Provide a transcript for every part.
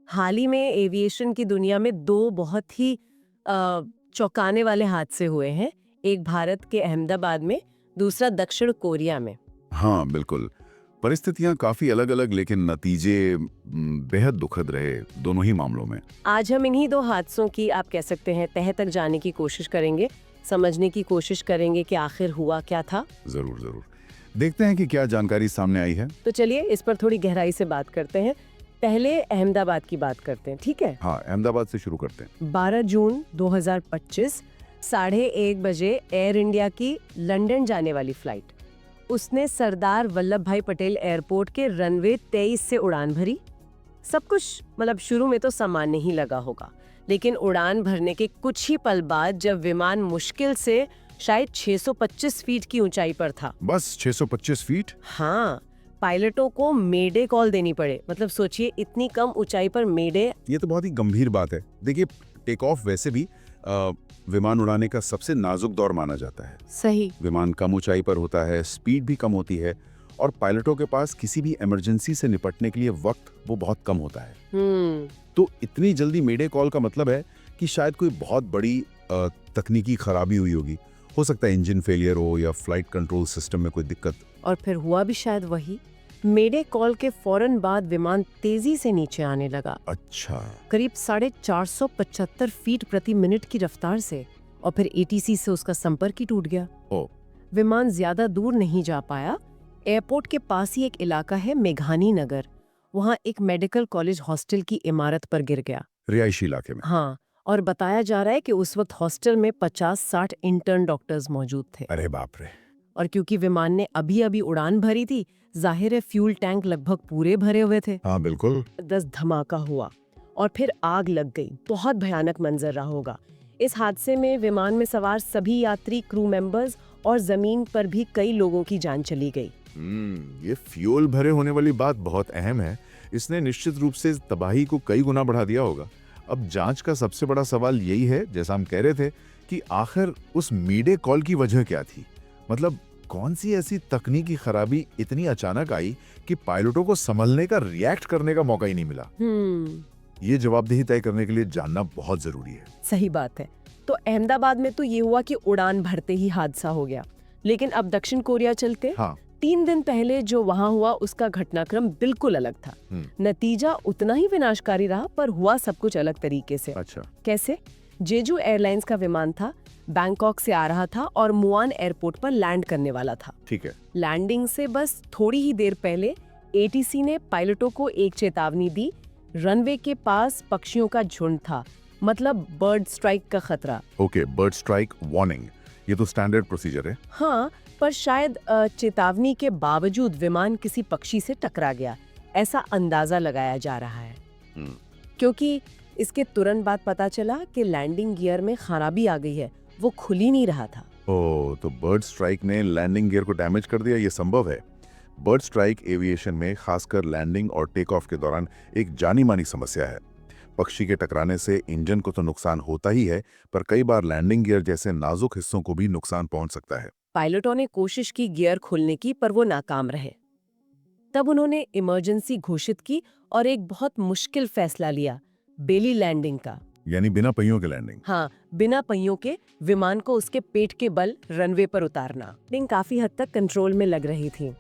हाल ही में एविएशन की दुनिया में दो बहुत ही चौंकाने वाले हादसे हुए हैं। एक भारत के अहमदाबाद में, दूसरा दक्षिण कोरिया में। हाँ, बिल्कुल। परिस्थितियाँ काफ़ी अलग-अलग लेकिन नतीजे बेहद दुखद रहे, दोनों ही मामलों में। आज हम इन्हीं दो हादसों की, आप कह सकते हैं, तह तक जाने की कोशिश करेंगे, समझने की कोशिश करेंगे कि आखिर हुआ क्या था। ज़रूर, ज़रूर। देखते हैं कि क्या जानकारी सामने आई है। तो चलिए इस पर थोड़ी गहराई से बात करते हैं। पहले अहमदाबाद की बात करते हैं, ठीक है? हाँ, अहमदाबाद से शुरू करते हैं। 12 जून 2025, 1:30 बजे एयर इंडिया की लंदन जाने वाली फ्लाइट, उसने सरदार वल्लभ भाई पटेल एयरपोर्ट के रनवे 23 से उड़ान भरी। सब कुछ मतलब शुरू में तो सामान्य ही लगा होगा, लेकिन उड़ान भरने के कुछ ही पल बाद जब विमान मुश्किल से शायद 625 फीट की ऊंचाई पर था। बस 625 फीट? हाँ, पायलटों को मेडे कॉल देनी पड़े। मतलब सोचिए, इतनी कम ऊंचाई पर मेडे। ये तो बहुत ही गंभीर बात है। देखिए, टेक ऑफ वैसे भी विमान उड़ाने का सबसे नाजुक दौर माना जाता है। सही। विमान कम ऊंचाई पर होता है, स्पीड भी कम होती है और पायलटों के पास किसी भी इमरजेंसी से निपटने के लिए वक्त वो बहुत कम होता है। तो इतनी जल्दी मेडे कॉल का मतलब है कि शायद कोई बहुत बड़ी तकनीकी खराबी हुई होगी। हो सकता है इंजन फेलियर हो या फ्लाइट कंट्रोल सिस्टम में कोई दिक्कत। और फिर हुआ भी शायद वही। मेडे कॉल के फौरन बाद विमान तेजी से नीचे आने लगा। अच्छा। करीब 475 फीट प्रति मिनट की रफ्तार से, और फिर एटीसी से उसका संपर्क ही टूट गया। ओ। विमान ज्यादा दूर नहीं जा पाया। एयरपोर्ट के पास ही एक इलाका है मेघानी नगर, वहाँ एक मेडिकल कॉलेज हॉस्टल की इमारत पर गिर गया। रिहायशी इलाके में? हाँ, और बताया जा रहा है कि उस वक्त हॉस्टल में 50-60 इंटर्न डॉक्टर्स मौजूद थे। अरे बाप रे। और क्योंकि विमान ने अभी अभी उड़ान भरी थी, जाहिर है फ्यूल टैंक लगभग पूरे भरे हुए थे। हाँ बिल्कुल। 10 धमाका हुआ और फिर आग लग गई। बहुत भयानक मंजर रहा होगा। इस हादसे में विमान में सवार सभी यात्री, क्रू मेंबर्स और जमीन पर भी कई लोगों की जान चली गई। ये फ्यूल भरे होने वाली बात बहुत अहम है। इसने निश्चित रूप से तबाही को कई गुना बढ़ा दिया होगा। अब जांच का सबसे बड़ा सवाल यही है, जैसा हम कह रहे थे, कि आखिर उस मीडे कॉल की वजह क्या थी। मतलब कौन सी ऐसी तकनीकी खराबी इतनी अचानक आई कि पायलटों को संभलने का, रिएक्ट करने का मौका ही नहीं मिला। ये जवाबदेही तय करने के लिए जानना बहुत जरूरी है। सही बात है। तो अहमदाबाद में तो ये हुआ कि उड़ान भरते ही हादसा हो गया, लेकिन अब दक्षिण कोरिया चलते। हाँ। 3 दिन पहले जो वहाँ हुआ उसका घटनाक्रम बिल्कुल अलग था। नतीजा उतना ही विनाशकारी रहा, पर हुआ सब कुछ अलग तरीके से। अच्छा। कैसे? जेजू एयरलाइंस का विमान था, बैंकॉक से आ रहा था और मुआन एयरपोर्ट पर लैंड करने वाला था। ठीक है। लैंडिंग से बस थोड़ी ही देर पहले एटीसी ने पायलटों को एक चेतावनी दी। रनवे के पास पक्षियों का झुंड था, मतलब बर्ड स्ट्राइक का खतरा। ओके, बर्ड स्ट्राइक वार्निंग, ये तो स्टैंडर्ड प्रोसीजर है। हाँ, पर शायद चेतावनी के बावजूद विमान किसी पक्षी से टकरा गया, ऐसा अंदाजा लगाया जा रहा है। क्योंकि इसके तुरंत बाद पता चला कि लैंडिंग गियर में खराबी आ गई है, वो खुल ही नहीं रहा था। ओह, तो बर्ड स्ट्राइक ने लैंडिंग गियर को डैमेज कर दिया, ये संभव है। बर्ड स्ट्राइक एविएशन में खासकर लैंडिंग और टेक ऑफ के दौरान एक जानी मानी समस्या है। पक्षी के टकराने से इंजन को तो नुकसान होता ही है, पर कई बार लैंडिंग गियर जैसे नाजुक हिस्सों को भी नुकसान पहुंच सकता है। पायलटों ने कोशिश की गियर खोलने की, पर वो नाकाम रहे। तब उन्होंने इमरजेंसी घोषित की और एक बहुत मुश्किल फैसला लिया, बेली लैंडिंग का। यानी बिना पहियों के लैंडिंग? हाँ, बिना पहियों के विमान को उसके पेट के बल रनवे पर उतारना। लैंडिंग काफी हद तक कंट्रोल में लग रही थी।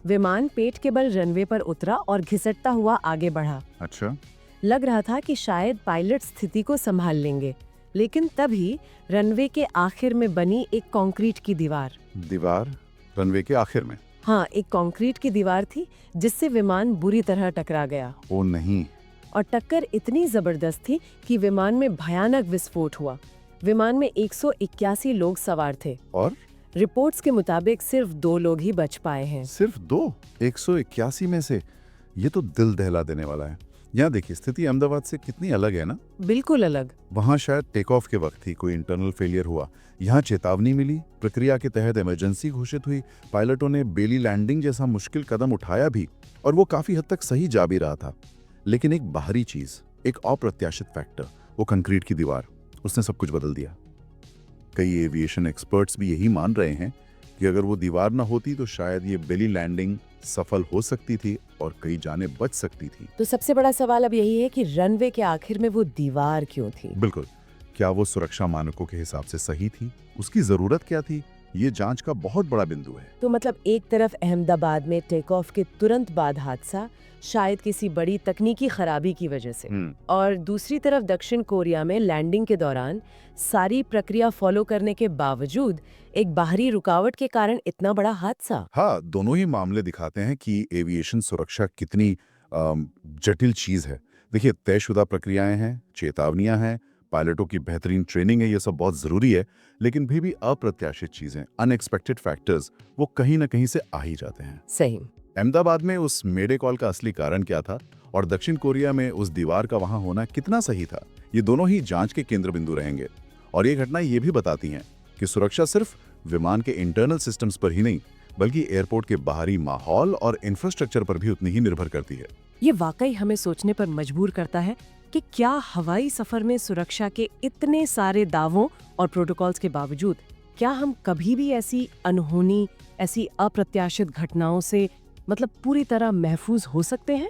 विमान पेट के बल रनवे पर उतरा और घिसटता हुआ आगे बढ़ा। अच्छा। लग रहा था कि शायद पायलट स्थिति को संभाल लेंगे, लेकिन तभी रनवे के आखिर में बनी एक कंक्रीट की दीवार। दीवार रनवे के आखिर में? हाँ, एक कंक्रीट की दीवार थी जिससे विमान बुरी तरह टकरा गया। ओ नहीं। और टक्कर इतनी जबरदस्त थी कि विमान में भयानक विस्फोट हुआ। विमान में 181 लोग सवार थे और रिपोर्ट्स के मुताबिक सिर्फ 2 लोग ही बच पाए हैं। सिर्फ 2? 181 में से? ये तो दिल दहला देने वाला है। यहाँ देखिए, स्थिति अहमदाबाद से कितनी अलग है ना। बिल्कुल अलग। वहाँ शायद टेक ऑफ के वक्त ही कोई इंटरनल फेलियर हुआ, यहाँ चेतावनी मिली, प्रक्रिया के तहत इमरजेंसी घोषित हुई, पायलटों ने बेली लैंडिंग जैसा मुश्किल कदम उठाया भी, और वो काफी हद तक सही जा भी रहा था। लेकिन एक बाहरी चीज, एक अप्रत्याशित फैक्टर, वो कंक्रीट की दीवार, उसने सब कुछ बदल दिया। कई एविएशन एक्सपर्ट्स भी यही मान रहे हैं कि अगर वो दीवार ना होती तो शायद ये बेली लैंडिंग सफल हो सकती थी और कई जानें बच सकती थी। तो सबसे बड़ा सवाल अब यही है कि रनवे के आखिर में वो दीवार क्यों थी? बिल्कुल, क्या वो सुरक्षा मानकों के हिसाब से सही थी? उसकी जरूरत क्या थी? ये जांच का बहुत बड़ा बिंदु है। तो मतलब एक तरफ अहमदाबाद में टेक ऑफ के तुरंत बाद हादसा, शायद किसी बड़ी तकनीकी खराबी की वजह से, और दूसरी तरफ दक्षिण कोरिया में लैंडिंग के दौरान सारी प्रक्रिया फॉलो करने के बावजूद एक बाहरी रुकावट के कारण इतना बड़ा हादसा। हाँ, दोनों ही मामले दिखाते हैं कि एविएशन सुरक्षा कितनी जटिल चीज है। देखिए, तयशुदा प्रक्रियाएं हैं, चेतावनियां हैं, पायलटों की बेहतरीन ट्रेनिंग है, ये सब बहुत जरूरी है, लेकिन भी अप्रत्याशित चीजें, अनएक्सपेक्टेड फैक्टर्स, वो कहीं ना कहीं से आ ही जाते हैं। सही। अहमदाबाद में उस मेडे कॉल का असली कारण क्या था और दक्षिण कोरिया में उस दीवार का वहां होना कितना सही था, ये दोनों ही जांच के केंद्र बिंदु रहेंगे। और ये घटना ये भी बताती हैं कि सुरक्षा सिर्फ विमान के इंटरनल सिस्टम्स पर ही नहीं, बल्कि एयरपोर्ट के बाहरी माहौल और इंफ्रास्ट्रक्चर पर भी उतनी ही निर्भर करती है। ये वाकई हमें सोचने पर मजबूर करता है कि क्या हवाई सफर में सुरक्षा के इतने सारे दावों और प्रोटोकॉल्स के बावजूद क्या हम कभी भी ऐसी अनहोनी, ऐसी अप्रत्याशित घटनाओं से पूरी तरह महफूज हो सकते हैं?